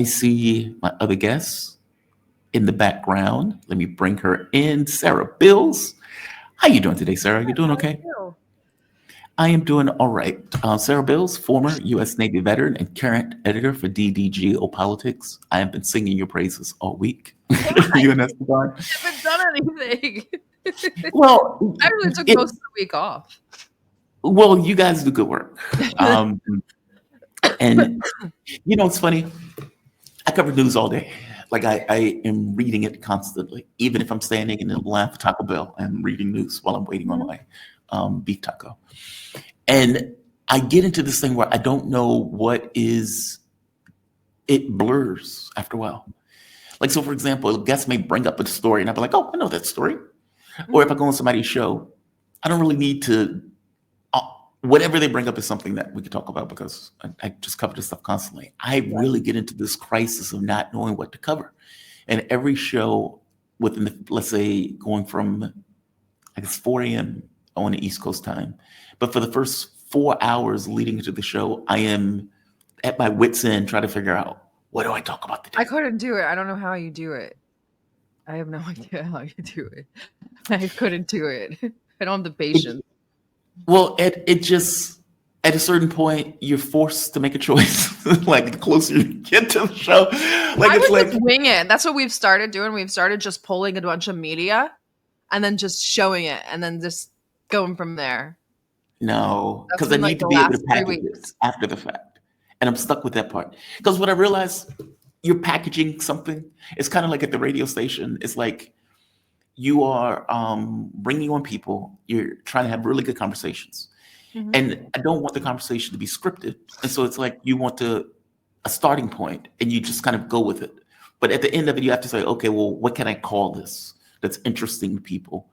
I see my other guest in the background. Let me bring her in, Sarah Bils. How you doing today, Sarah? You doing okay? You. I am doing all right. Sarah Bils, former U.S. Navy veteran and current editor for DD Geopolitics. I have been singing your praises all week. You and Esteban. I haven't done anything. Well, I really took most of the week off. well, you guys do good work. And it's funny. I cover news all day. Like I am reading it constantly. Even if I'm standing in the line for Taco Bell, I'm reading news while I'm waiting on my beef taco. And I get into this thing where I don't know what is, it blurs after a while. Like, so for example, a guest may bring up a story and I'll be like, oh, I know that story. Or if I go on somebody's show, I don't really need to, whatever they bring up is something that we can talk about because I just cover this stuff constantly. I really get into this crisis of not knowing what to cover. And every show within the, let's say, going from, I guess, 4 a.m. on the East Coast time. But for the first 4 hours leading into the show, I am at my wit's end trying to figure out, what do I talk about today? I couldn't do it. I don't know how you do it. I have no idea how you do it. I couldn't do it. I don't have the patience. Well, it just, at a certain point, you're forced to make a choice. Like, the closer you get to the show. Like, I it's would like, just wing it. That's what we've started doing. We've started just pulling a bunch of media and then just showing it and then just going from there. no, That's because I been, like, need to the be able last to 3 package it weeks. after the fact. And I'm stuck with that part. Because what I realized, you're packaging something. It's kind of like at the radio station. It's like you are bringing on people. You're trying to have really good conversations. Mhm. And I don't want the conversation to be scripted. And so it's like you want a starting point and you just kind of go with it. But at the end of it, you have to say, okay, well, what can I call this that's interesting to people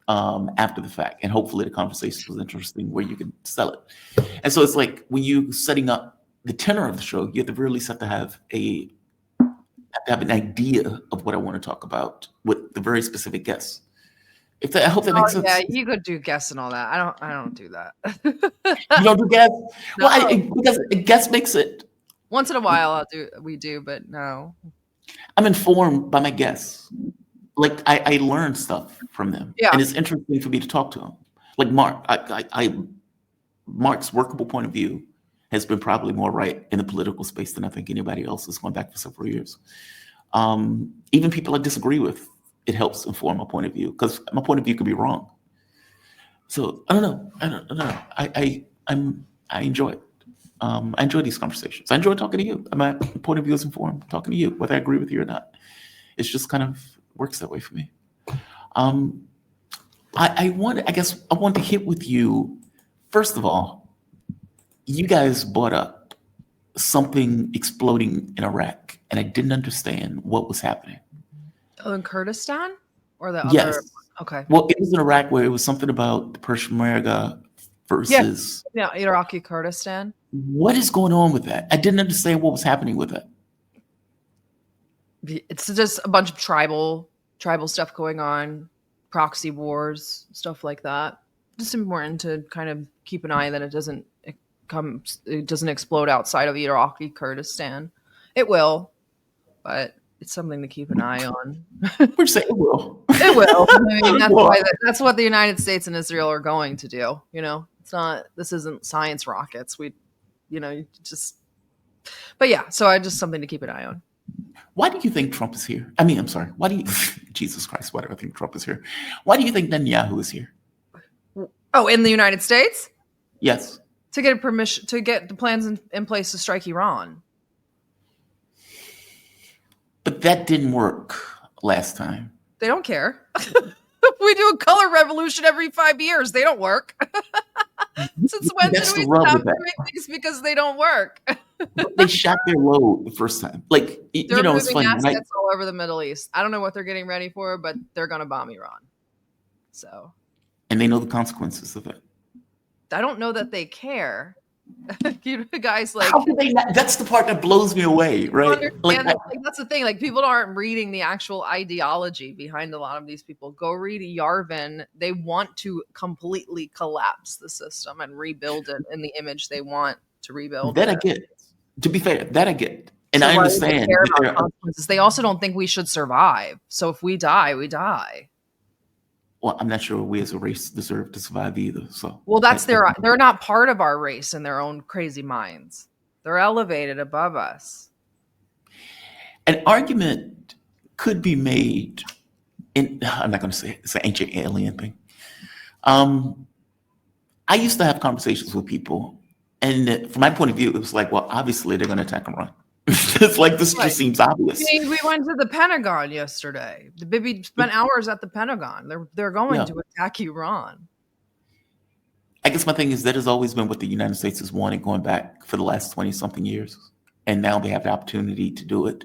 after the fact? And hopefully the conversation was interesting where you can sell it. And so it's like when you setting up the tenor of the show, you at the very least have to have an idea of what I want to talk about with the very specific guests. I hope that makes Oh, sense. yeah, you could do guests and all that. I don't do that. You don't do guests? No. Well, because a guest makes it. Once in a while we do, but no. I'm informed by my guests. Like I learn stuff from them, Yeah. and it's interesting for me to talk to them. Like Mark, Mark's workable point of view has been probably more right in the political space than I think anybody else has gone back for several years. Even people I disagree with, it helps inform my point of view because my point of view could be wrong. So I don't know. I enjoy it. I enjoy these conversations. I enjoy talking to you. My point of view is informed talking to you, whether I agree with you or not. It's just kind of works that way for me. I want to hit with you. First of all, you guys brought up something exploding in Iraq, and I didn't understand what was happening. Oh, in Kurdistan or the Yes. other? Okay. Well, it was in Iraq where it was something about the Peshmerga versus. Yeah, Iraqi Kurdistan. What is going on with that? I didn't understand what was happening with that. It's just a bunch of tribal stuff going on, proxy wars, stuff like that. Just important to kind of keep an eye that it doesn't explode outside of Iraqi Kurdistan. It will, but it's something to keep an eye on. We're saying it will. It will. I mean, that's what the United States and Israel are going to do. It's not. This isn't science rockets. But yeah. So just something to keep an eye on. Why do you think Trump is here? I mean, I'm sorry. Why do you, Jesus Christ, why do I think Trump is here? Why do you think Netanyahu is here? Oh, in the United States? Yes. To get permission, to get the plans in place to strike Iran. But that didn't work last time. They don't care. We do a color revolution every 5 years. They don't work. Since when did we stop doing things because they don't work? They shot their load the first time. Like, they're it's moving funny. assets all over the Middle East. I don't know what they're getting ready for, but they're going to bomb Iran. So. And they know the consequences of it. I don't know that they care. Guys, like, how do they not? That's the part that blows me away, right? That's the thing. Like, people aren't reading the actual ideology behind a lot of these people. Go read Yarvin. They want to completely collapse the system and rebuild it in the image they want to rebuild. That I get. To be fair, that I get. And So I why would they understand care that about consequences? They also don't think we should survive. So if we die, we die. well, I'm not sure we as a race deserve to survive either. So, Well, they're not part of our race in their own crazy minds. They're elevated above us. an argument could be made, and I'm not going to say it's an ancient alien thing. I used to have conversations with people, and from my point of view, it was like, well, obviously they're going to attack Iran. It's like this Right. just seems obvious. We went to the Pentagon yesterday. The baby spent hours at the Pentagon. They're going Yeah. to attack Iran. I guess my thing is that has always been what the United States has wanted going back for the last 20 something years. And now they have the opportunity to do it.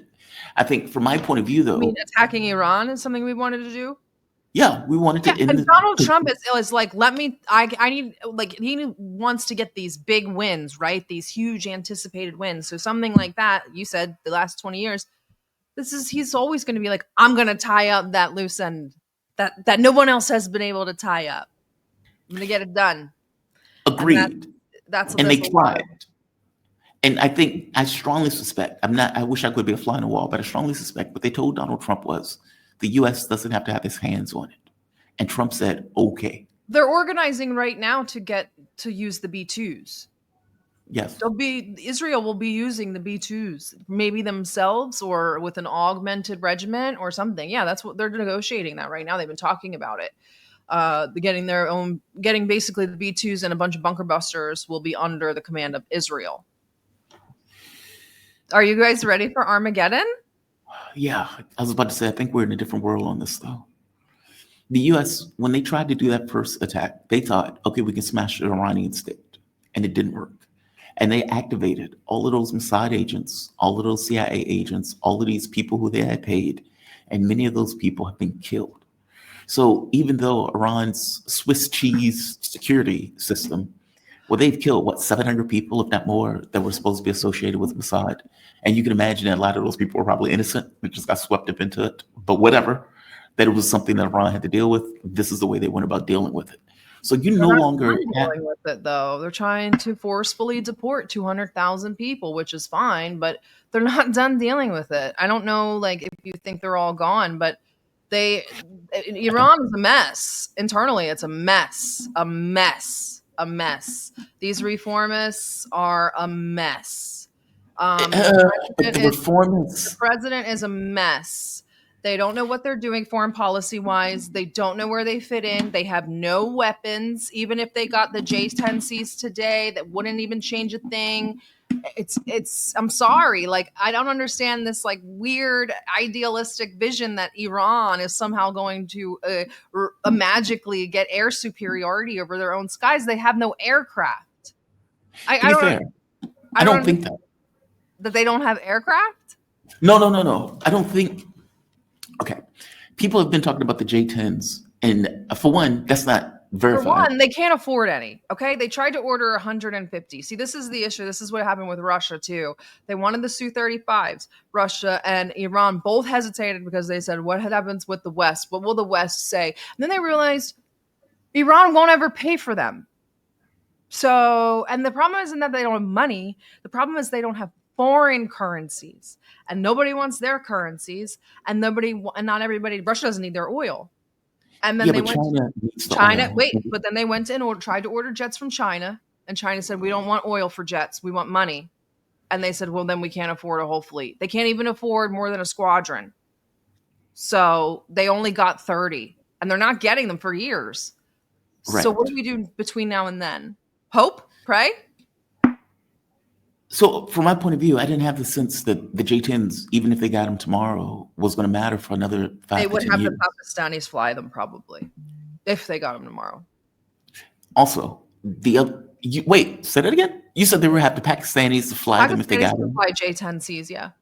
I think from my point of view, I mean, though, attacking Iran is something we wanted to do. yeah, we wanted to Yeah, end and Donald the Trump is like, I need, like, he wants to get these big wins, right? These huge anticipated wins. So something like that, you said the last 20 years, he's always going to be like, I'm going to tie up that loose end that no one else has been able to tie up. I'm going to get it done. agreed. And they That's tried. And I think I strongly suspect, I wish I could be a fly on the wall, but I strongly suspect what they told Donald Trump was the US doesn't have to have his hands on it. And Trump said, okay. They're organizing right now to use the B2s. Yes. Israel will be using the B2s, maybe themselves or with an augmented regiment or something. Yeah, that's what they're negotiating that right now. They've been talking about it. Getting basically the B2s and a bunch of bunker busters will be under the command of Israel. Are you guys ready for Armageddon? Yeah, I was about to say, I think we're in a different world on this, though. The US, when they tried to do that first attack, they thought, okay, we can smash the Iranian state. And it didn't work. And they activated all of those Mossad agents, all of those CIA agents, all of these people who they had paid. And many of those people have been killed. So even though Iran's Swiss cheese security system, well, they've killed, 700 people, if not more, that were supposed to be associated with Mossad. And you can imagine that a lot of those people were probably innocent. We just got swept up into it. But whatever, that it was something that Iran had to deal with. This is the way they went about dealing with it. So you no longer dealing with it, though. They're trying to forcefully deport 200,000 people, which is fine, but they're not done dealing with it. I don't know, like, if you think they're all gone, but Iran is a mess. Internally, it's a mess. These reformists are a mess. The president is a mess. They don't know what they're doing foreign policy wise. They don't know where they fit in. They have no weapons. Even if they got the J-10Cs today, that wouldn't even change a thing. I'm sorry. Like, I don't understand this like weird idealistic vision that Iran is somehow going to magically get air superiority over their own skies. They have no aircraft. I don't think that. That they don't have aircraft? No. I don't think. Okay. People have been talking about the J-10s. And for one, that's not verified. For one, they can't afford any. Okay. They tried to order 150. See, this is the issue. This is what happened with Russia, too. They wanted the Su-35s. Russia and Iran both hesitated because they said, what happens with the West? What will the West say? And then they realized Iran won't ever pay for them. So, and the problem isn't that they don't have money. The problem is they don't have foreign currencies, and nobody wants their currencies, and not everybody. Russia doesn't need their oil, and then China. Wait, but then they went and tried to order jets from China, and China said, "We don't want oil for jets. We want money." And they said, "Well, then we can't afford a whole fleet. They can't even afford more than a squadron." So they only got 30, and they're not getting them for years. Right. So what do we do between now and then? Hope, pray. So from my point of view, I didn't have the sense that the J-10s, even if they got them tomorrow, was going to matter for another 5 to 10 years. They would have the Pakistanis fly them probably, if they got them tomorrow. Also, wait, say that again? You said they would have the Pakistanis to fly them if they got them? Fly J-10Cs, yeah.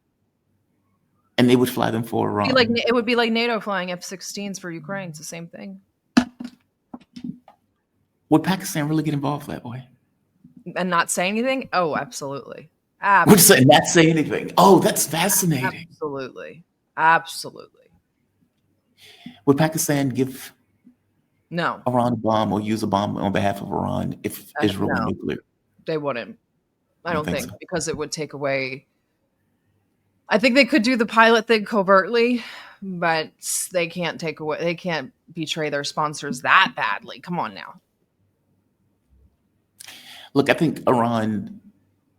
And they would fly them for Iran? It would be like NATO flying F-16s for Ukraine. It's the same thing. Would Pakistan really get involved that way? And not say anything? Oh, absolutely. Would say not say anything? Oh, that's fascinating. Absolutely. Would Pakistan give Iran a bomb or use a bomb on behalf of Iran if Israel were nuclear? They wouldn't. I don't think so. Because it would take away I think they could do the pilot thing covertly, but they can't take away. They can't betray their sponsors that badly. Come on now. Look, I think Iran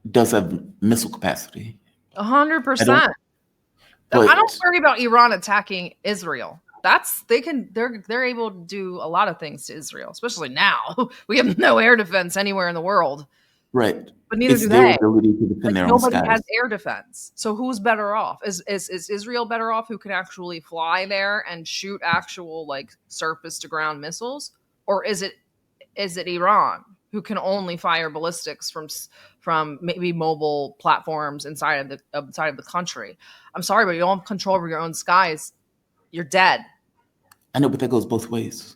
does have missile capacity. 100%. But I don't worry about Iran attacking Israel. They're able to do a lot of things to Israel, especially now. We have no air defense anywhere in the world. right, But neither it's do their they. ability to defend their own Nobody skies. has air defense. So who's better off? Is Israel better off, who can actually fly there and shoot actual like surface to ground missiles? Or is it Iran, who can only fire ballistics from maybe mobile platforms inside of the country? I'm sorry, but you don't have control over your own skies. You're dead. I know, but that goes both ways.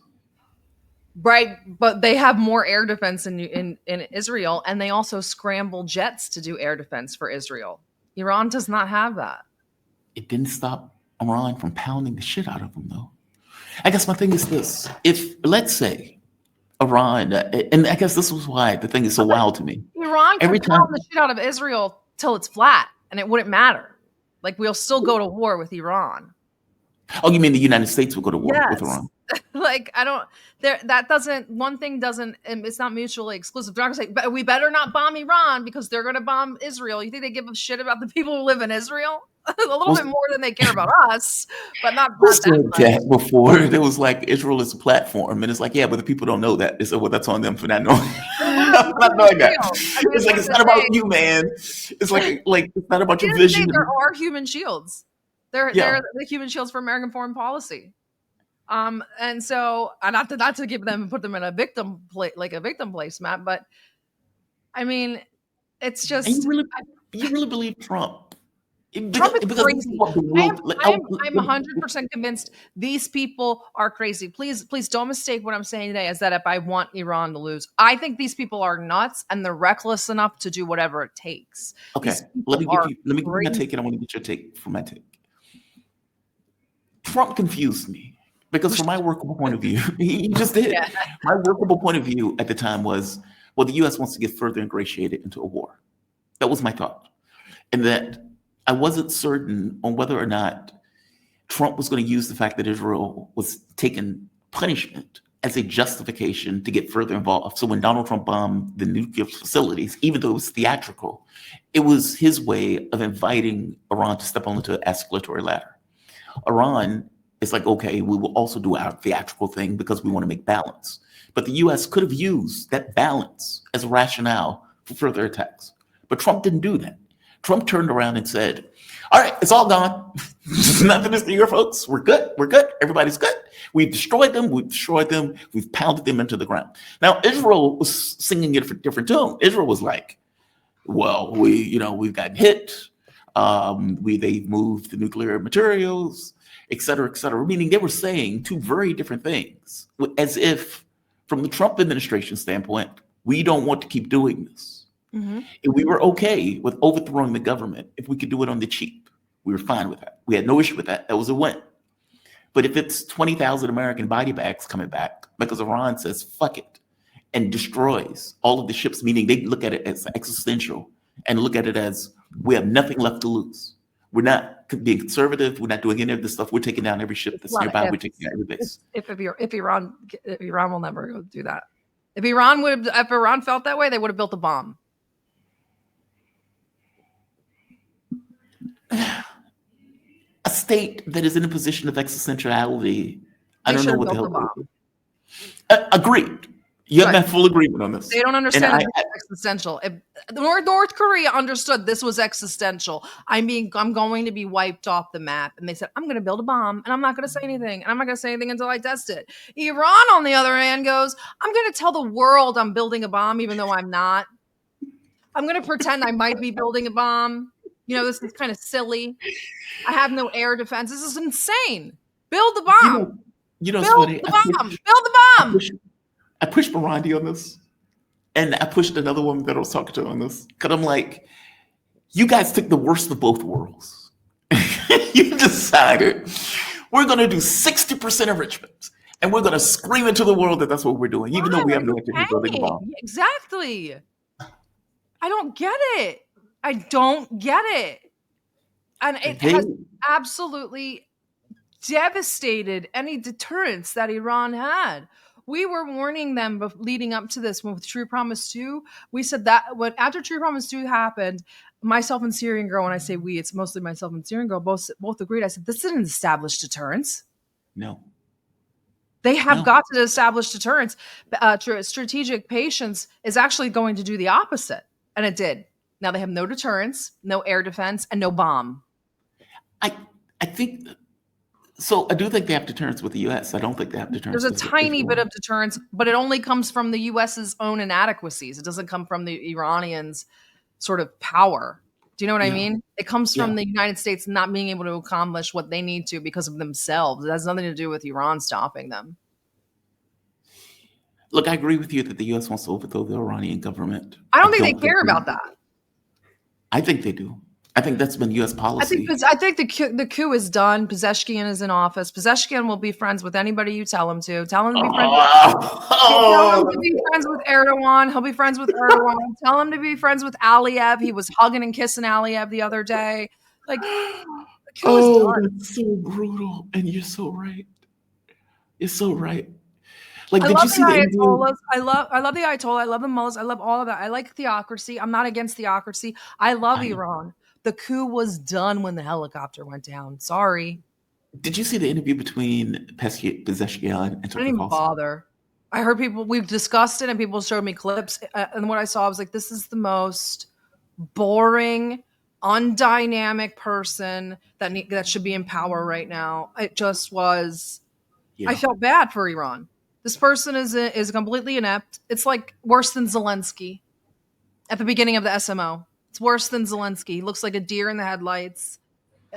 Right, but they have more air defense in Israel, and they also scramble jets to do air defense for Israel. Iran does not have that. It didn't stop Iran from pounding the shit out of them, though. I guess my thing is this: if, let's say, Iran, and I guess this was why the thing is so wild to me. Iran can Every pound time, the shit out of Israel till it's flat, and it wouldn't matter. Like, we'll still go to war with Iran. oh, you mean the United States will go to war with Yes. Iran? Like, I don't. That doesn't. One thing doesn't. It's not mutually exclusive. They're not gonna say, but we better not bomb Iran because they're gonna bomb Israel. You think they give a shit about the people who live in Israel? A little bit more than they care about us, but not that much. That before there was like Israel is a platform, and it's like, yeah, but the people don't know that. It's well, that's on them for not knowing. Not knowing that. I mean, It's like it's not about you, man. It's like it's not about your vision. There are human shields. They're the human shields for American foreign policy. And so not to give them and put them in a victim placemat, but I mean, it's just And you really believe Trump? Trump is crazy. I'm 100% convinced these people are crazy. Please don't mistake what I'm saying today as that if I want Iran to lose. I think these people are nuts and they're reckless enough to do whatever it takes. Okay, let me give you my take, and I want to get your take for my take. Trump confused me. Because from my workable point of view, he just did. Yeah. My workable point of view at the time was, well, the U.S. wants to get further ingratiated into a war. That was my thought. And that I wasn't certain on whether or not Trump was going to use the fact that Israel was taking punishment as a justification to get further involved. So when Donald Trump bombed the nuclear facilities, even though it was theatrical, it was his way of inviting Iran to step onto an escalatory ladder. Iran, it's like, okay, we will also do our theatrical thing because we want to make balance. But the U.S. could have used that balance as a rationale for further attacks. But Trump didn't do that. Trump turned around and said, all right, it's all gone. Nothing is here, folks. We're good. We're good. Everybody's good. We've destroyed them. We've pounded them into the ground. Now, Israel was singing it for a different tune. Israel was like, well, we've gotten hit. They've moved the nuclear materials, et cetera, meaning they were saying two very different things, as if from the Trump administration standpoint, we don't want to keep doing this. Mm-hmm. And we were okay with overthrowing the government if we could do it on the cheap. We were fine with that. We had no issue with that. That was a win. But if it's 20,000 American body bags coming back because Iran says, fuck it, and destroys all of the ships, meaning they look at it as existential and look at it as we have nothing left to lose. We're not being conservative. We're not doing any of this stuff. We're taking down every ship that's nearby. We're taking down every base. If Iran will never go do that. If Iran felt that way, they would have built a bomb. A state that is in a position of existentiality, I don't know what the hell. Agreed. You have my full agreement on this. They don't understand it's existential. If North Korea understood this was existential, I'm going to be wiped off the map. And they said, I'm going to build a bomb and I'm not going to say anything. And I'm not going to say anything until I test it. Iran, on the other hand, goes, I'm going to tell the world I'm building a bomb, even though I'm not. I'm going to pretend I might be building a bomb. This is kind of silly. I have no air defense. This is insane. Build the bomb. Build the bomb. Build the bomb. I pushed Burundi on this, and I pushed another woman that I was talking to on this, because I'm like, you guys took the worst of both worlds. You decided we're going to do 60% enrichment, and we're going to scream into the world that that's what we're doing, even though we have no intention of building a bomb. Exactly. I don't get it. And it They has absolutely devastated any deterrence that Iran had. We were warning them leading up to this with True Promise 2. We said that after True Promise 2 happened, myself and Syrian Girl, when I say we, it's mostly myself and Syrian Girl, both agreed. I said, this didn't establish deterrence. no, They have no. got to establish deterrence. Strategic patience is actually going to do the opposite. And it did. Now they have no deterrence, no air defense, and no bomb. I think so. I do think they have deterrence with the U.S. I don't think they have deterrence. There's a tiny bit of deterrence, but it only comes from the U.S.'s own inadequacies. It doesn't come from the Iranians' sort of power. Do you know what I mean? It comes from the United States not being able to accomplish what they need to because of themselves. It has nothing to do with Iran stopping them. Look, I agree with you that the U.S. wants to overthrow the Iranian government. I don't think they care about that. I think they do. I think that's been U.S. policy. I think the coup is done. Pezeshkian is in office. Pezeshkian will be friends with anybody you tell him to. Tell him to be friends. Tell him to be friends with Erdogan. He'll be friends with Erdogan. Tell him to be friends with Aliyev. He was hugging and kissing Aliyev the other day. Like, that's so brutal, and you're so right. You're so right. Like, did you see the Ayatollahs? I love the Ayatollah. I love the mullahs. I love all of that. I like theocracy. I'm not against theocracy. I love Iran. The coup was done when the helicopter went down. Sorry. Did you see the interview between Pezeshkian and Tucker I didn't Carlson? bother. I heard we've discussed it and people showed me clips. And what I saw, I was like, this is the most boring, undynamic person that should be in power right now. It just was. Yeah. I felt bad for Iran. This person is completely inept. It's like worse than Zelensky at the beginning of the SMO. It's worse than Zelensky. He looks like a deer in the headlights.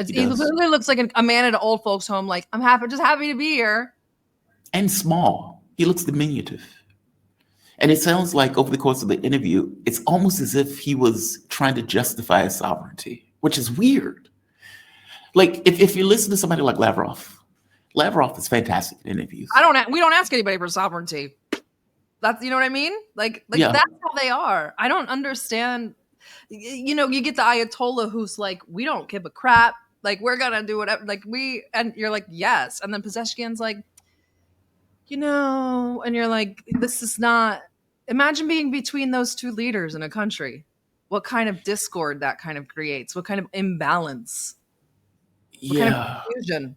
He literally looks like a man at an old folks' home. Like, I'm just happy to be here. And small. He looks diminutive. And it sounds like over the course of the interview, it's almost as if he was trying to justify his sovereignty, which is weird. Like, if you listen to somebody like Lavrov is fantastic in interviews. We don't ask anybody for sovereignty. That's, you know what I mean? Like that's how they are. I don't understand. You know, you get the Ayatollah who's like, we don't give a crap. Like, we're gonna do whatever. Like, and you're like, yes. And then Pezeshkian's like, you know, and you're like, this is not. Imagine being between those two leaders in a country. What kind of discord that kind of creates? What kind of imbalance? What kind of confusion?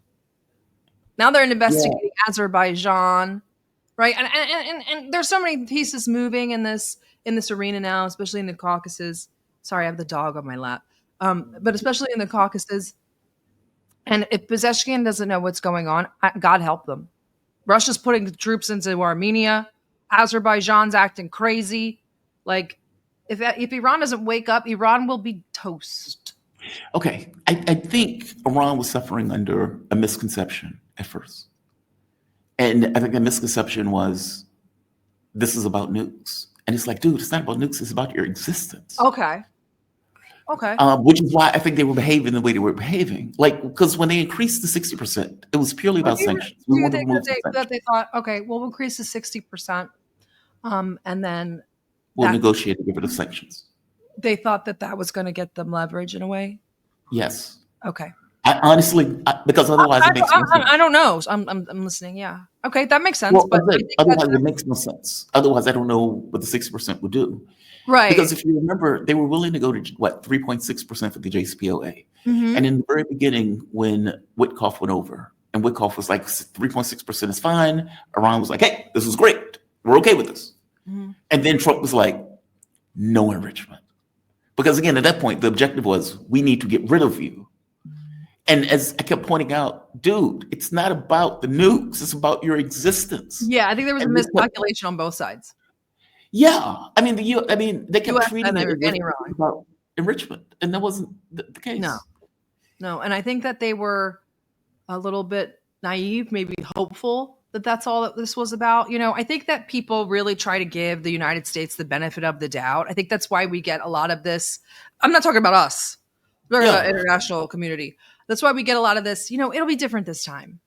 Now they're investigating Azerbaijan, right? And there's so many pieces moving in this arena now, especially in the Caucasus. Sorry, I have the dog on my lap. But especially in the Caucasus. And if Pezeshkian doesn't know what's going on, God help them. Russia's putting troops into Armenia. Azerbaijan's acting crazy. Like, if Iran doesn't wake up, Iran will be toast. Okay, I think Iran was suffering under a misconception at first. And I think the misconception was, this is about nukes. And it's like, dude, it's not about nukes, it's about your existence. Okay. Which is why I think they were behaving the way they were behaving. Like, because when they increased to 60%, it was purely about sanctions. Do you think that they thought, okay, we'll increase to 60%, and then we'll negotiate to get rid of sanctions? They thought that was going to get them leverage in a way? Yes. Okay. Because otherwise it makes no sense. I don't know. I'm listening. Yeah. Okay, that makes sense. Well, but otherwise it makes no sense. Otherwise, I don't know what the 60% would do. Right. Because if you remember, they were willing to go to 3.6% for the JCPOA. Mm-hmm. And in the very beginning, when Witkoff went over, and Witkoff was like 3.6% is fine, Iran was like, hey, this is great. We're okay with this. Mm-hmm. And then Trump was like, no enrichment. Because again, at that point, the objective was, we need to get rid of you. And as I kept pointing out, dude, it's not about the nukes. It's about your existence. Yeah, I think there was a miscalculation on both sides. Yeah. I mean, they kept treating it wrong about enrichment. And that wasn't the case. No. And I think that they were a little bit naive, maybe hopeful that that's all that this was about. You know, I think that people really try to give the United States the benefit of the doubt. I think that's why we get a lot of this. I'm not talking about us. I'm talking about international community. That's why we get a lot of this, you know, it'll be different this time.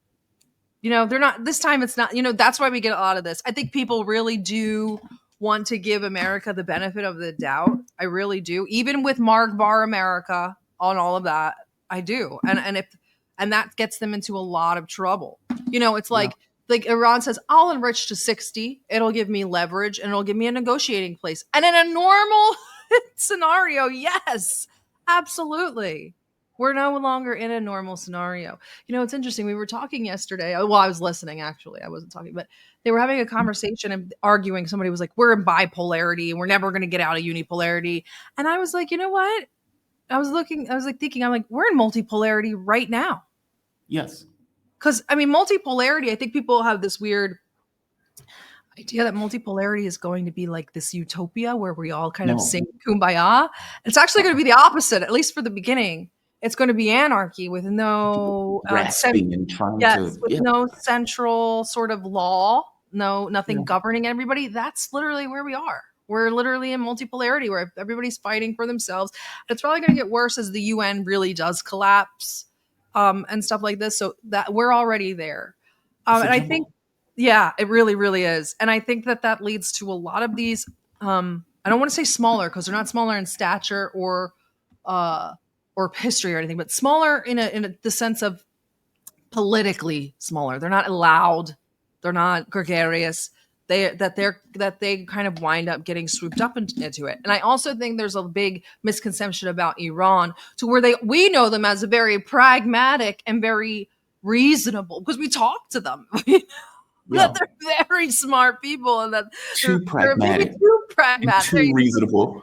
You know, this time it's not, you know, that's why we get a lot of this. I think people really do want to give America the benefit of the doubt. I really do. Even with Mark Bar America on all of that, I do. And that gets them into a lot of trouble. It's like Iran says, I'll enrich to 60. It'll give me leverage and it'll give me a negotiating place. And in a normal scenario, yes, absolutely. We're no longer in a normal scenario. It's interesting. We were talking yesterday. Well, I was listening, actually. I wasn't talking, but they were having a conversation and arguing. Somebody was like, we're in bipolarity and we're never going to get out of unipolarity. And I was like, you know what? I was thinking, I'm like, we're in multipolarity right now. Yes. Because, multipolarity, I think people have this weird idea that multipolarity is going to be like this utopia where we all kind of sing Kumbaya. It's actually going to be the opposite, at least for the beginning. It's going to be anarchy with no no central sort of law, nothing governing everybody. That's literally where we are. We're literally in multipolarity where everybody's fighting for themselves. It's probably going to get worse as the UN really does collapse and stuff like this. So that we're already there. And I think, yeah, it really, really is. And I think that leads to a lot of these, I don't want to say smaller because they're not smaller in stature or history or anything, but smaller in the sense of politically smaller. They're not loud. They're not gregarious. They kind of wind up getting swooped up into it. And I also think there's a big misconception about Iran to where we know them as a very pragmatic and very reasonable because we talk to them. That they're very smart people and that too pragmatic, too reasonable.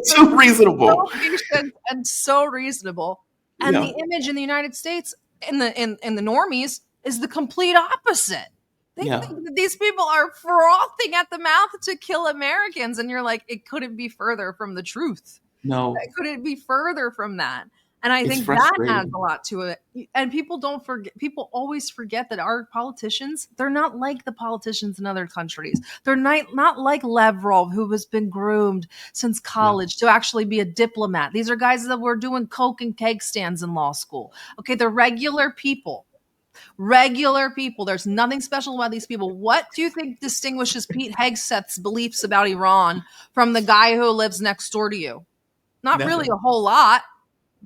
Too reasonable. So patient and so reasonable. And the image in the United States in the normies is the complete opposite. They think that these people are frothing at the mouth to kill Americans. And you're like, it couldn't be further from the truth. No. It couldn't be further from that. And I think that adds a lot to it. And people always forget that our politicians, they're not like the politicians in other countries. They're not like Lavrov, who has been groomed since college to actually be a diplomat. These are guys that were doing coke and keg stands in law school. Okay, they're regular people. There's nothing special about these people. What do you think distinguishes Pete Hegseth's beliefs about Iran from the guy who lives next door to you? Not really a whole lot.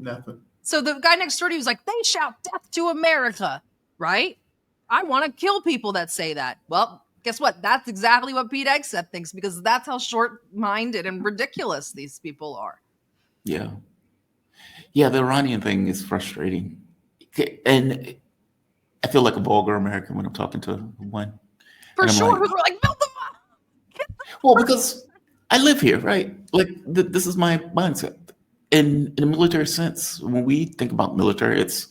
Nothing. So the guy next door to you was like, they shout death to America, right? I want to kill people that say that. Well, guess what? That's exactly what Pete Hegseth thinks because that's how short-minded and ridiculous these people are. Yeah. Yeah, the Iranian thing is frustrating. And I feel like a vulgar American when I'm talking to one. For sure. Like, we're like, build them up. Well, because I live here, right? Like, this is my mindset. In a military sense, when we think about military, it's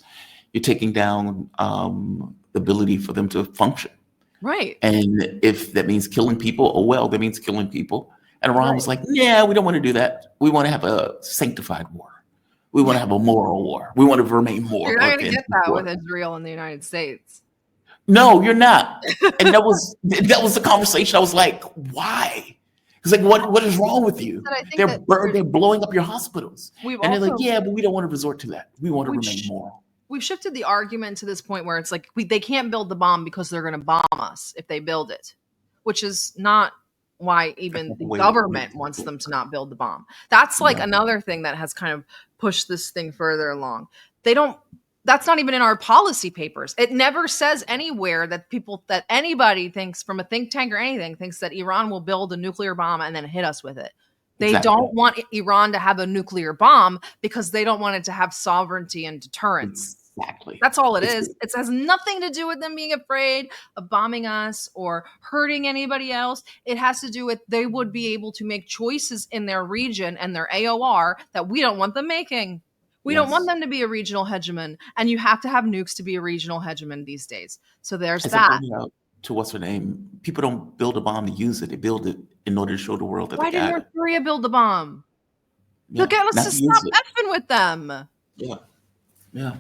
you're taking down the ability for them to function. Right. And if that means killing people, oh, well, that means killing people. And Iran was like, yeah, we don't want to do that. We want to have a sanctified war. We want to have a moral war. We want to remain more. You're not going to get that with Israel and the United States. No, you're not. And that was the conversation. I was like, why? It's like, what is wrong with you? They're blowing up your hospitals. And they're like, yeah, but we don't want to resort to that. We want to remain moral. We've shifted the argument to this point where it's like they can't build the bomb because they're going to bomb us if they build it, which is not why even the government wants them to not build the bomb. That's like another thing that has kind of pushed this thing further along. That's not even in our policy papers. It never says anywhere that anybody thinks from a think tank or anything thinks that Iran will build a nuclear bomb and then hit us with it. They don't want Iran to have a nuclear bomb because they don't want it to have sovereignty and deterrence. Exactly. That's all it is. It has nothing to do with them being afraid of bombing us or hurting anybody else. It has to do with they would be able to make choices in their region and their AOR that we don't want them making. We don't want them to be a regional hegemon, and you have to have nukes to be a regional hegemon these days. So there's that. To what's her name? People don't build a bomb to use it. They build it in order to show the world that Why they got it. Why didn't North Korea build the bomb? Let's just stop effing with them. Yeah.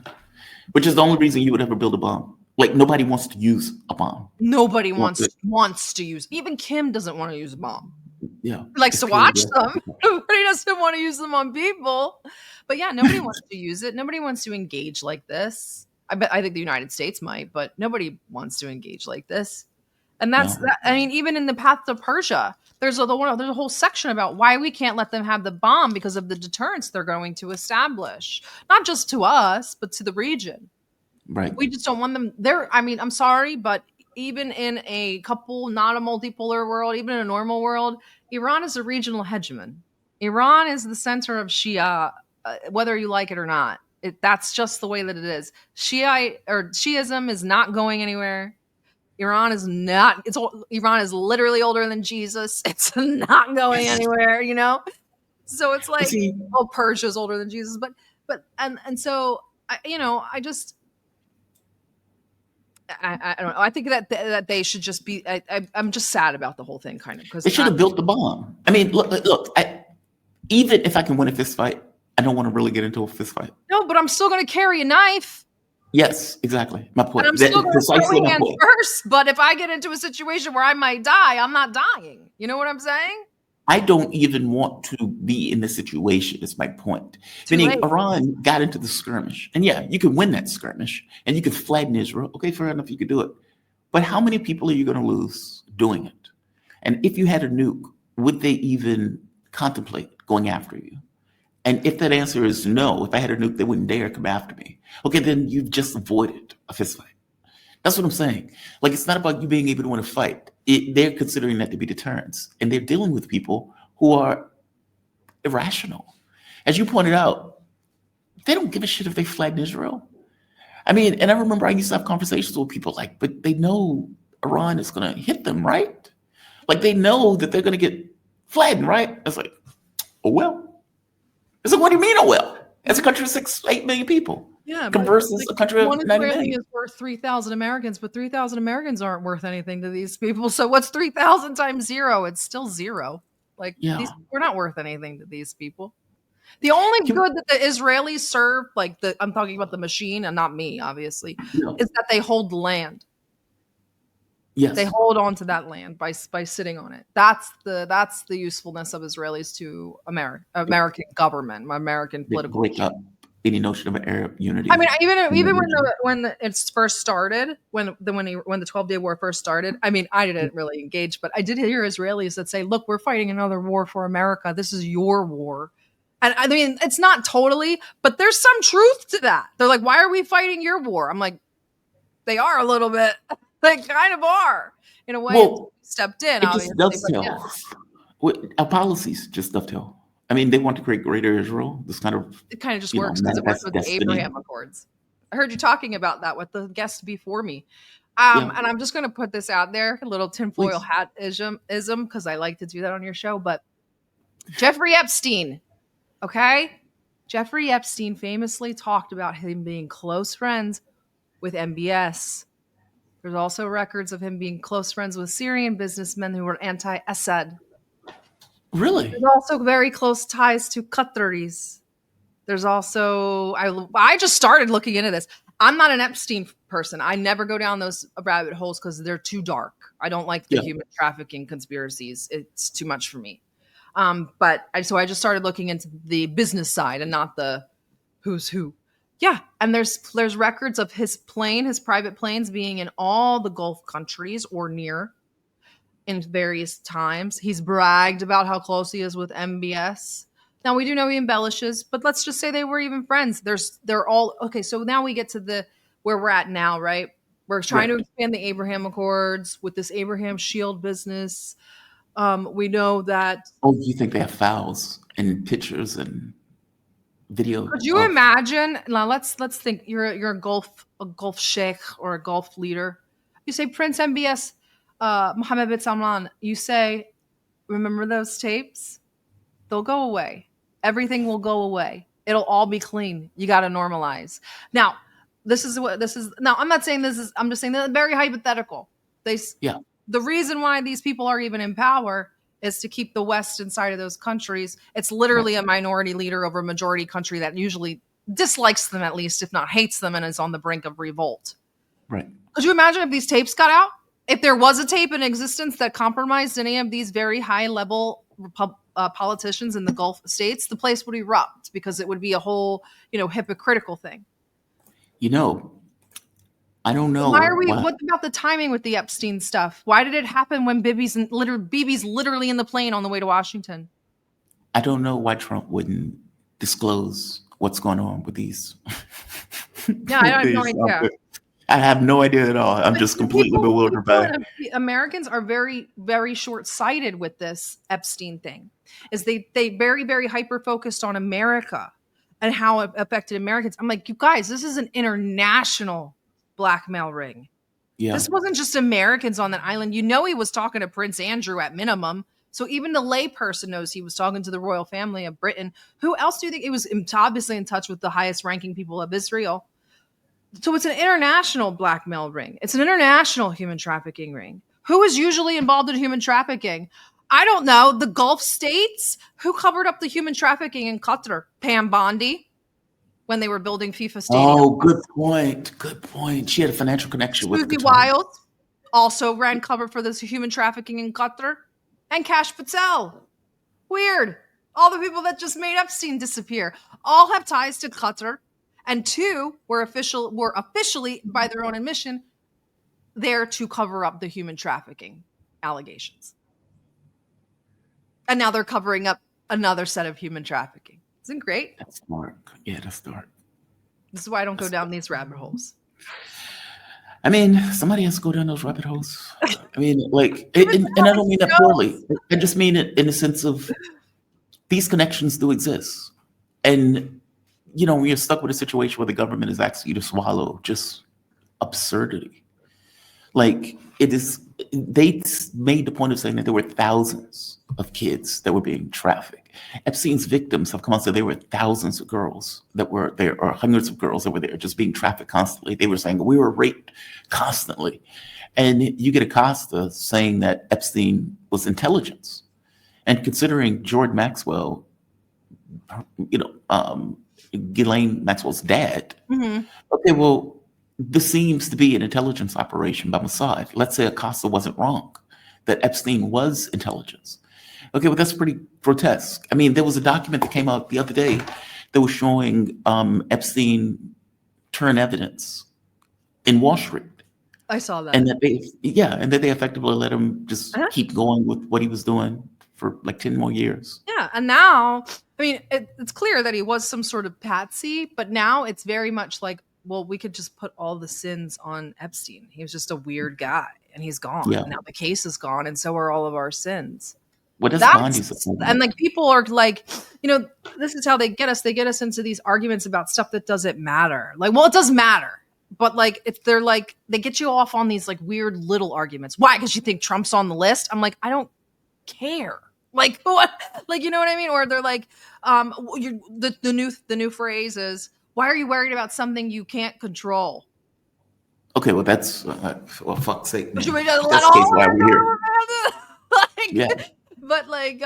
Which is the only reason you would ever build a bomb. Like, nobody wants to use a bomb. Nobody wants to use. Even Kim doesn't want to use a bomb. Yeah. He likes to watch them, but he doesn't want to use them on people. But yeah, nobody wants to use it. Nobody wants to engage like this. I think the United States might, but nobody wants to engage like this. And No. I mean, even in the Path to Persia, there's there's a whole section about why we can't let them have the bomb because of the deterrence they're going to establish, not just to us, but to the region. Right. We just don't want them there. I mean, I'm sorry, but even in a couple, not a multipolar world, even in a normal world, Iran is a regional hegemon. Iran is the center of Shia, whether you like it or not. That's just the way that it is. Shiism is not going anywhere. Iran is not. Iran is literally older than Jesus. It's not going anywhere. So it's But like, see, oh, Persia's older than Jesus, but so I just I don't know. I think that they should just be. I'm just sad about the whole thing, kind of, because they should have built the bomb. I mean, look. Even if I can win a fist fight, I don't want to really get into a fist fight. no, but I'm still going to carry a knife. Yes, exactly. My And point. I'm That still is going to precisely throw my hands point. first. But if I get into a situation where I might die, I'm not dying. You know what I'm saying? I don't even want to be in this situation, is my point. Too Meaning, late. Iran got into the skirmish. And yeah, you can win that skirmish and you can flatten Israel. Okay, fair enough, you could do it. But how many people are you going to lose doing it? And if you had a nuke, would they even contemplate going after you? And if that answer is no, if I had a nuke, they wouldn't dare come after me. Okay, then you've just avoided a fistfight. That's what I'm saying. Like, it's not about you being able to win a fight. They're considering that to be deterrence. And they're dealing with people who are irrational. As you pointed out, they don't give a shit if they flatten Israel. I mean, and I remember I used to have conversations with people like, but they know Iran is going to hit them, right? Like, they know that they're going to get flattened, right? It's like, oh, well. It's like, what do you mean, oh, well? It's a country of 8 million people. Yeah, but Versus like, a country of one 90 Israeli million. is worth 3,000 Americans, but 3,000 Americans aren't worth anything to these people. So what's 3,000 times zero? It's still zero. Like, Yeah. we're not worth anything to these people. The only good that the Israelis serve, I'm talking about the machine and not me, obviously, is that they hold land. Yes. They hold on to that land by sitting on it. That's the usefulness of Israelis to American government, American political. Break up any notion of Arab unity. I mean, even when it's first started, when the 12-day war first started, I mean, I didn't really engage, but I did hear Israelis that say, "Look, we're fighting another war for America. This is your war." And I mean, it's not totally, but there's some truth to that. They're like, "Why are we fighting your war?" I'm like, they are a little bit. They kind of are in a way. Well, stepped in, it obviously. just dovetails. Our policies just dovetail. I mean, they want to create greater Israel. This kind of It kind of just works because it works with the Abraham Accords. I heard you talking about that with the guest before me. And I'm just going to put this out there, a little tinfoil hat-ism, because I like to do that on your show. But Jeffrey Epstein, okay? Jeffrey Epstein famously talked about him being close friends with MBS. There's also records of him being close friends with Syrian businessmen who were anti-Assad. Really? There's also very close ties to Qataris. There's also, I just started looking into this. I'm not an Epstein person. I never go down those rabbit holes because they're too dark. I don't like the human trafficking conspiracies. It's too much for me. So I just started looking into the business side and not the who's who. Yeah, and there's records of his private planes being in all the Gulf countries or near in various times. He's bragged about how close he is with MBS. Now we do know he embellishes, but let's just say they were even friends. They're all okay. So now we get to where we're at now, right? We're trying to expand the Abraham Accords with this Abraham Shield business. We know that. Oh, you think they have files and pictures and video? Could you imagine? Now let's think. You're a Gulf sheikh or a Gulf leader. You say Prince MBS, Mohammed bin Salman. You say, remember those tapes? They'll go away. Everything will go away. It'll all be clean. You got to normalize. Now, this is. Now, I'm not saying this is. I'm just saying that very hypothetical. The reason why these people are even in power is to keep the West inside of those countries. It's literally a minority leader over a majority country that usually dislikes them, at least, if not hates them, and is on the brink of revolt. Right. Could you imagine if these tapes got out? If there was a tape in existence that compromised any of these very high-level politicians in the Gulf states, the place would erupt because it would be a whole, hypocritical thing. I don't know Why are we? why. What about the timing with the Epstein stuff? Why did it happen when BB's literally in the plane on the way to Washington? I don't know why Trump wouldn't disclose what's going on with these. Yeah, I have no these idea. I have no idea at all. I'm But just completely bewildered by. Americans are very, very short-sighted with this Epstein thing. Is they very, very hyper focused on America and how it affected Americans. I'm like, you guys, this is an international blackmail ring. Yeah. This wasn't just Americans on that island. You know, he was talking to Prince Andrew at minimum. So even the layperson knows he was talking to the royal family of Britain. Who else do you think? He was obviously in touch with the highest ranking people of Israel. So it's an international blackmail ring. It's an international human trafficking ring. Who is usually involved in human trafficking? I don't know. The Gulf states? Who covered up the human trafficking in Qatar? Pam Bondi when they were building FIFA Stadium. Oh, good point. Good point. She had a financial connection with Susie Qatar. Wild also ran cover for this human trafficking in Qatar. And Kash Patel. Weird. All the people that just made Epstein disappear all have ties to Qatar. And two were officially, by their own admission, there to cover up the human trafficking allegations. And now they're covering up another set of human trafficking. Isn't it great? That's dark. Yeah, that's dark. This is why I don't go down these rabbit holes. I mean, somebody has to go down those rabbit holes. I mean, like, and I don't mean that poorly. I just mean it in the sense of these connections do exist. And, you know, when you're stuck with a situation where the government is asking you to swallow just absurdity. Like, they made the point of saying that there were thousands of kids that were being trafficked. Epstein's victims have come out and said there were thousands of girls that were there, or hundreds of girls that were there just being trafficked constantly. They were saying we were raped constantly. And you get Acosta saying that Epstein was intelligence. And considering George Maxwell, you know, Ghislaine Maxwell's dad, okay, well, this seems to be an intelligence operation by Mossad. Let's say Acosta wasn't wrong, that Epstein was intelligence. Okay, well, that's pretty grotesque. I mean, there was a document that came out the other day that was showing Epstein turn evidence in Wall Street. I saw that. And that they effectively let him just keep going with what he was doing for like 10 more years. Yeah, and now, I mean, it's clear that he was some sort of patsy, but now it's very much like, well, we could just put all the sins on Epstein. He was just a weird guy, and he's gone. Yeah. Now the case is gone, and so are all of our sins. What does Bondi say? And like people are like, you know, this is how they get us. They get us into these arguments about stuff that doesn't matter. Like, well, it does matter. But like, if they're like, they get you off on these like weird little arguments. Why? Because you think Trump's on the list? I'm like, I don't care. Like what? Like, you know what I mean? Or they're like, the new phrase is, why are you worried about something you can't control? Okay, well, that's well, fuck's sake. Man. That's the case why we're here. Like, yeah. But like,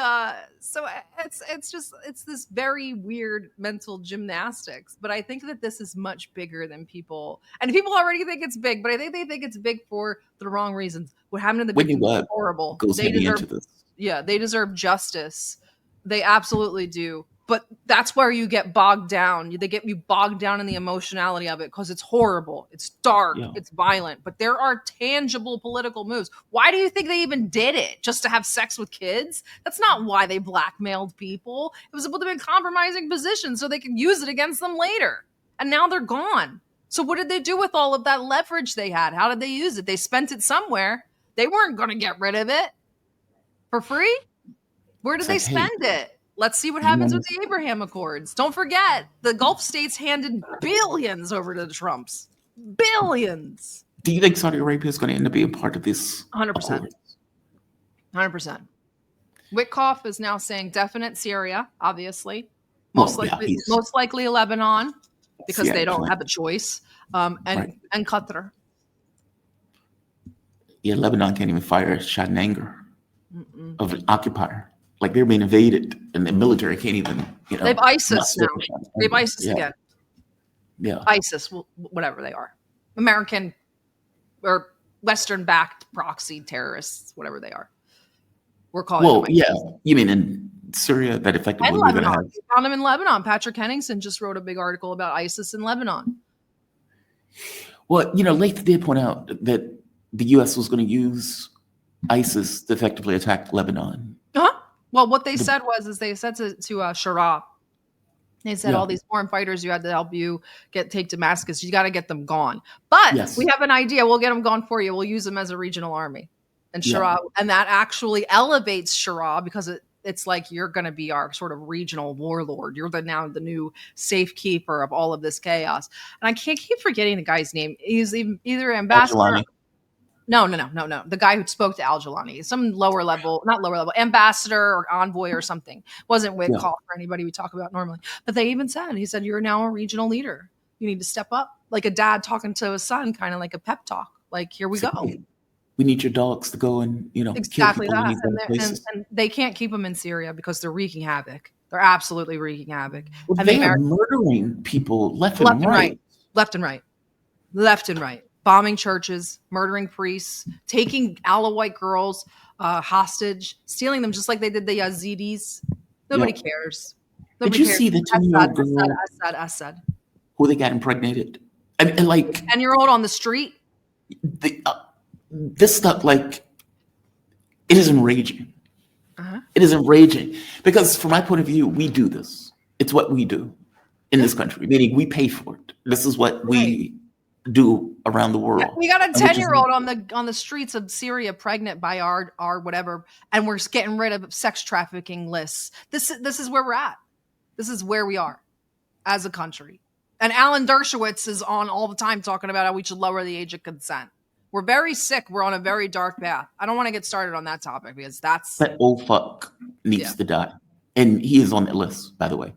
so it's this very weird mental gymnastics. But I think that this is much bigger than people, and people already think it's big. But I think they think it's big for the wrong reasons. What happened to the victims is horrible. Goes heavy into this. Yeah, they deserve justice. They absolutely do. But that's where you get bogged down. They get you bogged down in the emotionality of it because it's horrible. It's dark. Yeah. It's violent. But there are tangible political moves. Why do you think they even did it? Just to have sex with kids? That's not why they blackmailed people. It was able to be in compromising positions so they could use it against them later. And now they're gone. So what did they do with all of that leverage they had? How did they use it? They spent it somewhere. They weren't going to get rid of it for free. Where did they spend it? Let's see what happens with the Abraham Accords. Don't forget, the Gulf states handed billions over to the Trumps. Billions. Do you think Saudi Arabia is going to end up being part of this? 100%. 100%. Witkoff is now saying definite Syria, obviously. Most likely Lebanon, because they don't have a choice. And Qatar. Yeah, Lebanon can't even fire a shot in anger of an occupier. Like they're being invaded, and the military can't even, you know. They have ISIS now. They have ISIS again. Yeah. ISIS, whatever they are. American or Western-backed proxy terrorists, whatever they are. We're calling them ISIS. Yeah. You mean in Syria that effectively and Lebanon. We found them in Lebanon. Patrick Henningsen just wrote a big article about ISIS in Lebanon. Well, Lath did point out that the U.S. was going to use ISIS to effectively attack Lebanon. Uh-huh. Well, what they The- said is they said to Shara, they said all yeah. these foreign fighters you had to help you take Damascus, you got to get them gone. But Yes. we have an idea. We'll get them gone for you. We'll use them as a regional army. And Yeah. Shara, and that actually elevates Shara because it's like you're going to be our sort of regional warlord. You're now the new safekeeper of all of this chaos. And I can't keep forgetting the guy's name. He's either ambassador. Al-Jilani. No. The guy who spoke to Al-Jilani, some lower level, not lower level, ambassador or envoy or something. Wasn't with call for anybody we talk about normally. But they even said, he said, you're now a regional leader. You need to step up, like a dad talking to his son, kind of like a pep talk. Like, here we go. We need your dogs to go and, exactly kill people that. in these other places. And they can't keep them in Syria because they're wreaking havoc. They're absolutely wreaking havoc. Well, and they are murdering people left and right. Left and right. Bombing churches, murdering priests, taking Alawite girls hostage, stealing them just like they did the Yazidis. Nobody cares. Did you see the 10-year-old girl Assad. who they got impregnated? And like 10-year-old on the street? This stuff, like, it is enraging. Uh-huh. It is enraging because from my point of view, we do this. It's what we do in this country, meaning we pay for it. This is what we do around the world. We got a 10-year-old on the streets of Syria pregnant by our whatever, and we're getting rid of sex trafficking lists. This is where we're at. This is where we are as a country. And Alan Dershowitz is on all the time talking about how we should lower the age of consent. We're very sick. We're on a very dark path. I don't want to get started on that topic because that old fuck needs to die. And he is on that list, by the way.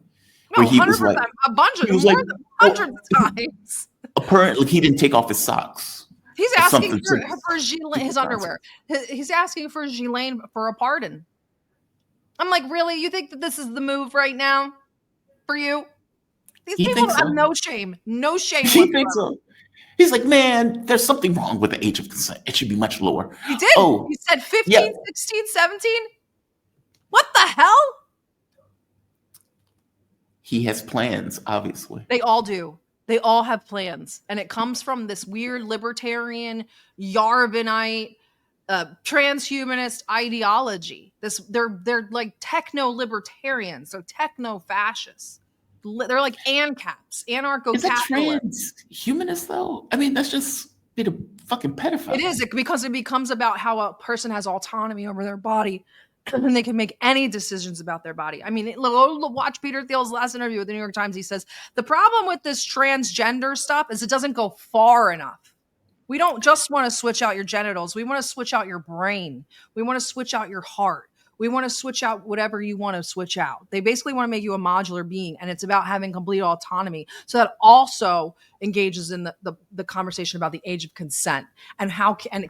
No, 100%. A bunch of more than hundreds of times. Apparently, he didn't take off his socks. He's asking for his underwear. He's asking for Ghislaine for a pardon. I'm like, really? You think that this is the move right now for you? These people have no shame. No shame. He thinks so. He's like, man, there's something wrong with the age of consent. It should be much lower. He did. He said 15, 16, 17. What the hell? He has plans, obviously. They all do. They all have plans. And it comes from this weird libertarian, Yarvinite, transhumanist ideology. They're like techno-libertarians, so techno-fascists. They're like ANCAPs, anarcho-capitalists. Is that transhumanist, though? I mean, that's just a fucking pedophile. It is, because it becomes about how a person has autonomy over their body and they can make any decisions about their body. I mean, watch Peter Thiel's last interview with the New York Times. He says, the problem with this transgender stuff is it doesn't go far enough. We don't just want to switch out your genitals. We want to switch out your brain. We want to switch out your heart. We want to switch out whatever you want to switch out. They basically want to make you a modular being, and it's about having complete autonomy. So that also engages in the conversation about the age of consent and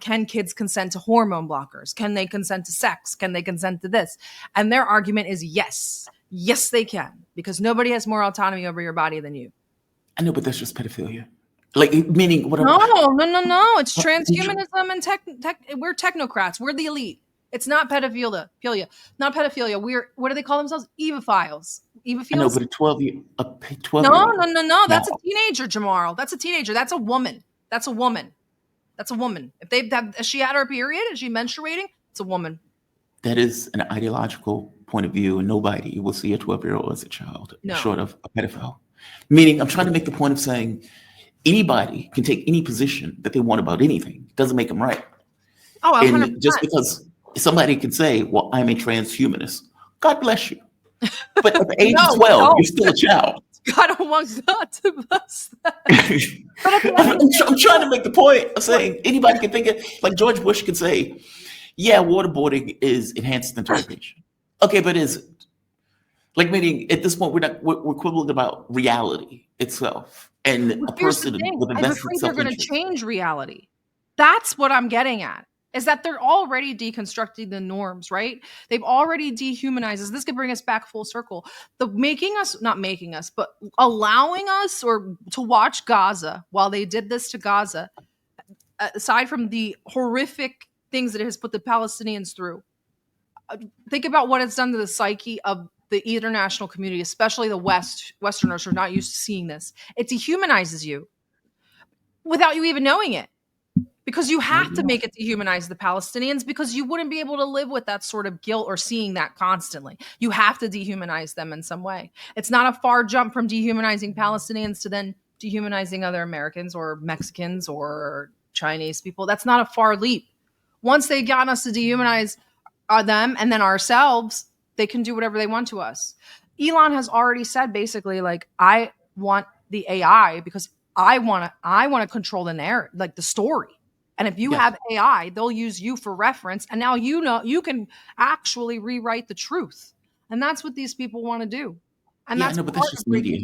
can kids consent to hormone blockers? Can they consent to sex? Can they consent to this? And their argument is yes. Yes, they can, because nobody has more autonomy over your body than you. I know, but that's just pedophilia. Like, meaning whatever. No. It's transhumanism and we're technocrats. We're the elite. It's not pedophilia. Not pedophilia. What do they call themselves? Evophiles. Evophiles? I know, but a 12-year. No. That's a teenager, Jamarl. That's a teenager. That's a woman. If she had her period, is she menstruating? It's a woman. That is an ideological point of view, and nobody will see a 12-year-old as a child, short of a pedophile. Meaning, I'm trying to make the point of saying anybody can take any position that they want about anything. It doesn't make them right. Oh, 100%. And just because somebody can say, well, I'm a transhumanist. God bless you. But at the age of 12, you're still a child. God wants God to bless that. I'm trying to make the point of saying anybody can think it. Like George Bush could say, yeah, waterboarding is enhanced interrogation. Okay, but is it? Like, meaning at this point, we're quibbling about reality itself. And a person with a vested self-interest. They're going to change reality. That's what I'm getting at. Is that they're already deconstructing the norms, right? They've already dehumanized us. This could bring us back full circle. Not making us, but allowing us to watch Gaza while they did this to Gaza, aside from the horrific things that it has put the Palestinians through. Think about what it's done to the psyche of the international community, especially the Westerners who are not used to seeing this. It dehumanizes you. without you even knowing it. Because you have Maybe to not. make it dehumanize the Palestinians, because you wouldn't be able to live with that sort of guilt or seeing that constantly. You have to dehumanize them in some way. It's not a far jump from dehumanizing Palestinians to then dehumanizing other Americans or Mexicans or Chinese people. That's not a far leap. Once they got us to dehumanize them and then ourselves, they can do whatever they want to us. Elon has already said basically, like, I want the AI because I want to control the narrative, like the story. And if you Yes. have AI, they'll use you for reference. And now you can actually rewrite the truth. And that's what these people want to do. And Yeah, I that's know, but part that's of just media.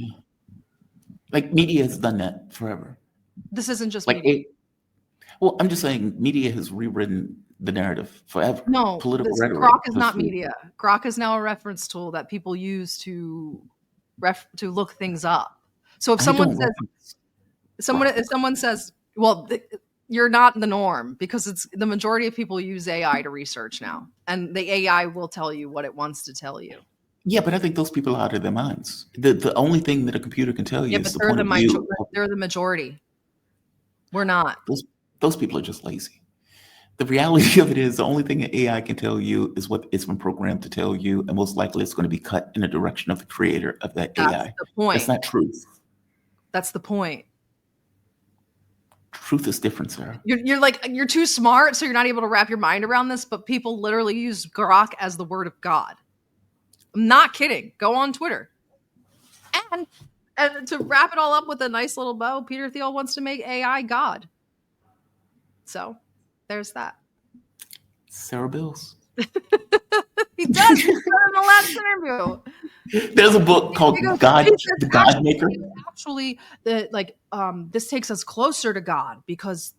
Like media has done that forever. this isn't just Like media. well, I'm just saying media has rewritten the narrative forever. No, Political this rhetoric Grok is has not media. Grok is now a reference tool that people use to look things up. So if I someone don't says reference if Grok. someone says, well, you're not the norm, because it's the majority of people use AI to research now, and the AI will tell you what it wants to tell you. Yeah, but I think those people are out of their minds. The only thing that a computer can tell Yeah, you but is the point of view. they're the majority. We're not. Those people are just lazy. The reality of it is the only thing an AI can tell you is what it's been programmed to tell you, and most likely it's going to be cut in the direction of the creator of that That's AI. the point. That's not truth. That's the point. Truth is different, Sarah. You're too smart, so you're not able to wrap your mind around this. But people literally use Grok as the word of God. I'm not kidding. Go on Twitter. And to wrap it all up with a nice little bow, Peter Thiel wants to make AI God. So there's that. Sarah Bils. He does. He said in the last interview. There's a book called God, the God Maker. Actually, this takes us closer to God, because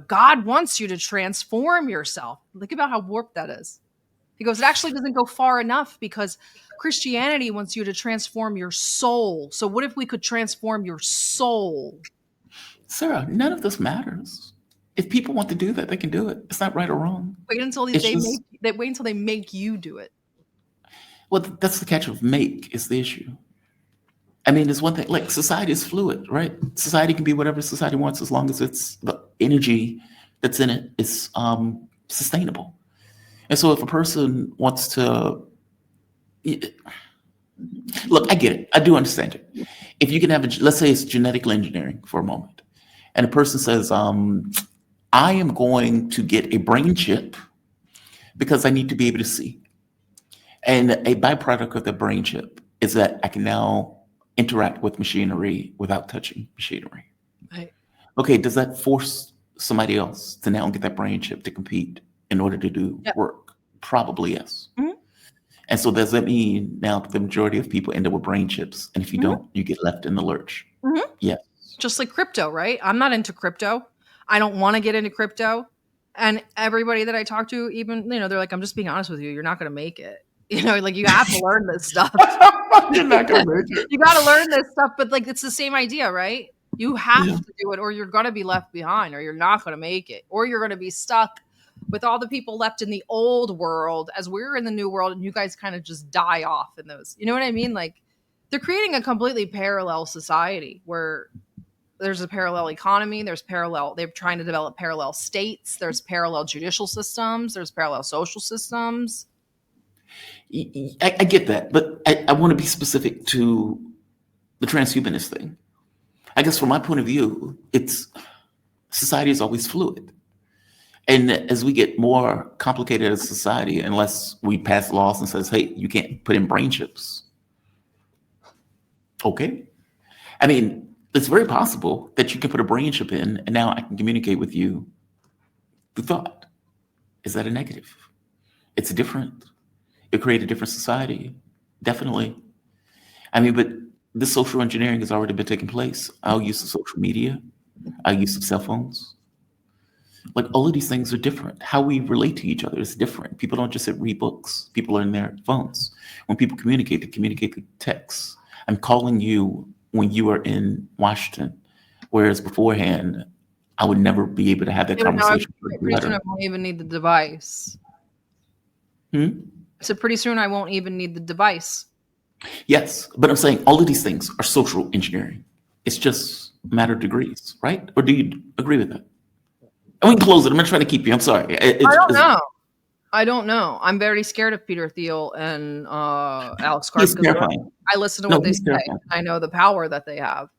God wants you to transform yourself. Think about how warped that is. He goes, it actually doesn't go far enough, because Christianity wants you to transform your soul. So what if we could transform your soul? Sarah, none of this matters. If people want to do that, they can do it. It's not right or wrong. Wait until they make you do it. Well, that's the catch of make is the issue. I mean, there's one thing, like society is fluid, right? Society can be whatever society wants as long as it's the energy that's in it is sustainable. And so if a person wants to, look, I get it. I do understand it. If you can have, let's say it's genetic engineering for a moment, and a person says, I am going to get a brain chip because I need to be able to see. And a byproduct of the brain chip is that I can now interact with machinery without touching machinery. Right. Okay, does that force somebody else to now get that brain chip to compete in order to do work? Probably yes. Mm-hmm. And so does that mean now the majority of people end up with brain chips? And if you don't, you get left in the lurch. Mm-hmm. Yes. Just like crypto, right? I'm not into crypto. I don't want to get into crypto. And everybody that I talk to, even, they're like, I'm just being honest with you. You're not going to make it. Like, you have to learn this stuff. You're not going to make it. You got to learn this stuff. But like, it's the same idea, right? You have to do it, or you're going to be left behind, or you're not going to make it, or you're going to be stuck with all the people left in the old world as we're in the new world, and you guys kind of just die off in those. You know what I mean? Like, they're creating a completely parallel society where there's a parallel economy. They're trying to develop parallel states. There's parallel judicial systems. There's parallel social systems. I get that, but I want to be specific to the transhumanist thing. I guess from my point of view, society is always fluid. And as we get more complicated as a society, unless we pass laws and says, hey, you can't put in brain chips. Okay. I mean, it's very possible that you can put a brain chip in and now I can communicate with you through thought. Is that a negative? It's different. It create a different society. Definitely. I mean, but this social engineering has already been taking place. Our use of social media, our use of cell phones. Like all of these things are different. How we relate to each other is different. People don't just read books. People are in their phones. When people communicate, they communicate through text. I'm calling you when you are in Washington, whereas beforehand, I would never be able to have that conversation. Pretty soon I won't even need the device. So pretty soon I won't even need the device. Yes, but I'm saying all of these things are social engineering. It's just matter of degrees, right? Or do you agree with that? And we can close it. I'm not trying to keep you. I'm sorry. I don't know. I don't know. I'm very scared of Peter Thiel and Alex Karp He's because terrifying. I listen to No, what they he's say. terrifying. I know the power that they have.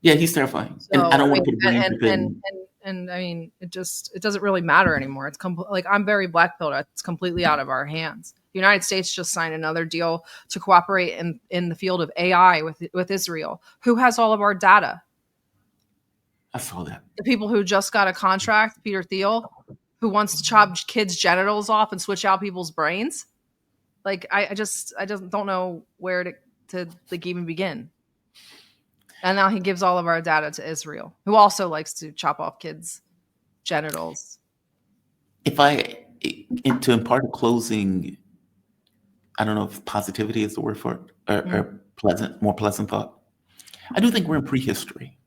Yeah, he's terrifying. And So I don't I want to mean, put a blame within. and I mean, it doesn't really matter anymore. It's like I'm very black pilled. It's completely out of our hands. The United States just signed another deal to cooperate in the field of AI with Israel. Who has all of our data? I saw that. The people who just got a contract, Peter Thiel, who wants to chop kids' genitals off and switch out people's brains. Like I just don't know where to like even begin. And now he gives all of our data to Israel, who also likes to chop off kids' genitals. If I, to impart a closing, I don't know if positivity is the word for it, or more pleasant thought. I do think we're in prehistory.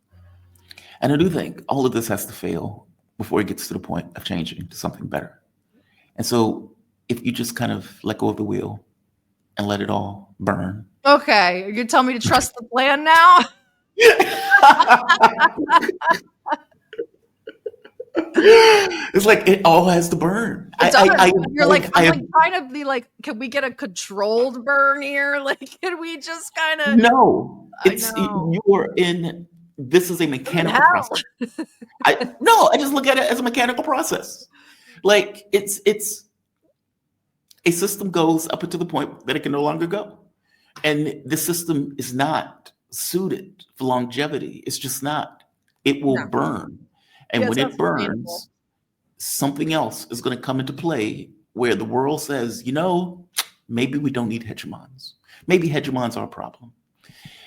And I do think all of this has to fail before it gets to the point of changing to something better. And so if you just kind of let go of the wheel and let it all burn. Okay, you tell me to trust the plan now? It's like it all has to burn. You're like, I'm trying to be like, can we get a controlled burn here? Like, can we just kind of? No, you are in. This is a mechanical process. I just look at it as a mechanical process. Like it's a system goes up until the point that it can no longer go, and the system is not suited for longevity. It's just not. It will burn. And when it burns, something else is going to come into play where the world says, maybe we don't need hegemons. Maybe hegemons are a problem.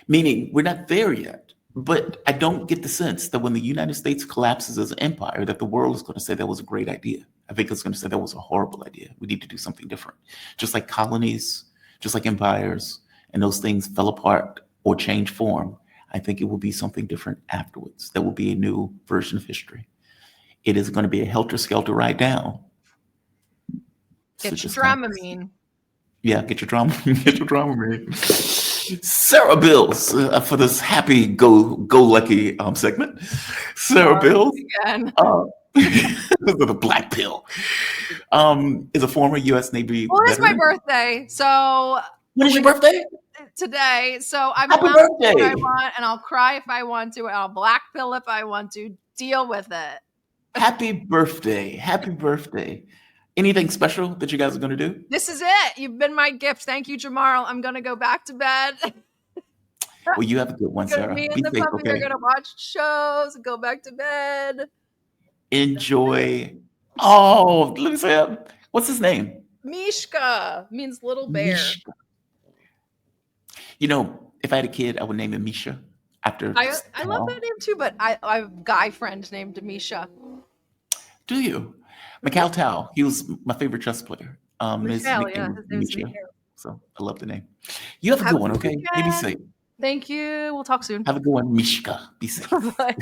Meaning we're not there yet. But I don't get the sense that when the United States collapses as an empire, that the world is going to say that was a great idea. I think it's going to say that was a horrible idea. We need to do something different. Just like colonies, just like empires, and those things fell apart or changed form, I think it will be something different afterwards. That will be a new version of history. It is going to be a helter-skelter ride down. Get your Dramamine. Yeah, get your Dramamine. Sarah Bils for this happy go lucky segment. Sarah Bils, the black pill, is a former U.S. Navy. Well, it's my birthday, so when is your birthday? Today. So I'm happy allowed birthday. To do what I want, and I'll cry if I want to, and I'll black pill if I want to. Deal with it. Happy birthday! Happy birthday! Anything special that you guys are going to do? This is it. You've been my gift. Thank you, Jamarl. I'm going to go back to bed. Well, you have a good one, Sarah. Me and the puppy are going to watch shows and go back to bed. Enjoy. Oh, let me say it. What's his name? Mishka. Means little bear. Mishka. If I had a kid, I would name him Misha. After I love that name too, but I have a guy friend named Misha. Do you? Macau Tao. He was my favorite chess player. His nickname was Misha. So I love the name. You have a good one, okay? Maybe safe. Thank you. We'll talk soon. Have a good one, Mishka. Be safe. All right.